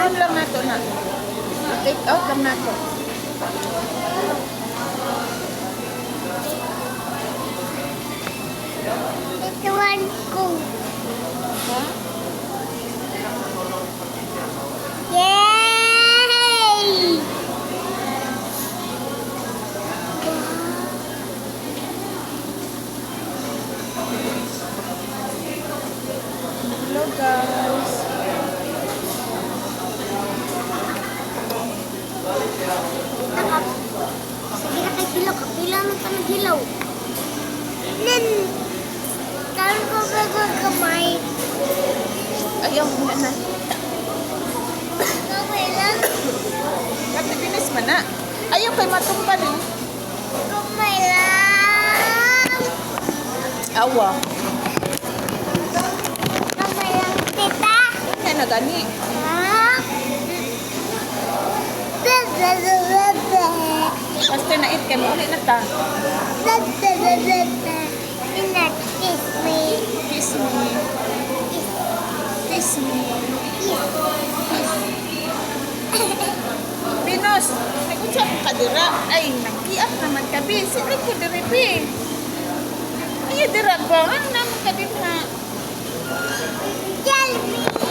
Karon lang nato na. Take out lang nato. Ito one ko. Ha? Yay! Hello guys. Sige na kay hilaw. Kapila na ka naghilaw. Nen! Karon ko gagawin. Ayaw mo na. Kamay lang. Kapit binis man na. Ayaw kay matumban eh. Kamay lang. Awa. Kamay lang, tita. Kaya na gani. Ah? Bebe. Basta na it kay mo ulit na ta. Ina, kiss me. Kiss me. Kiss me. Pinos, nag-usap ka dira. Ay, nag-iap naman ka, Bin. Sino ko dira, Bin? Ay, dira ba? Ano naman ka dira? Tell me.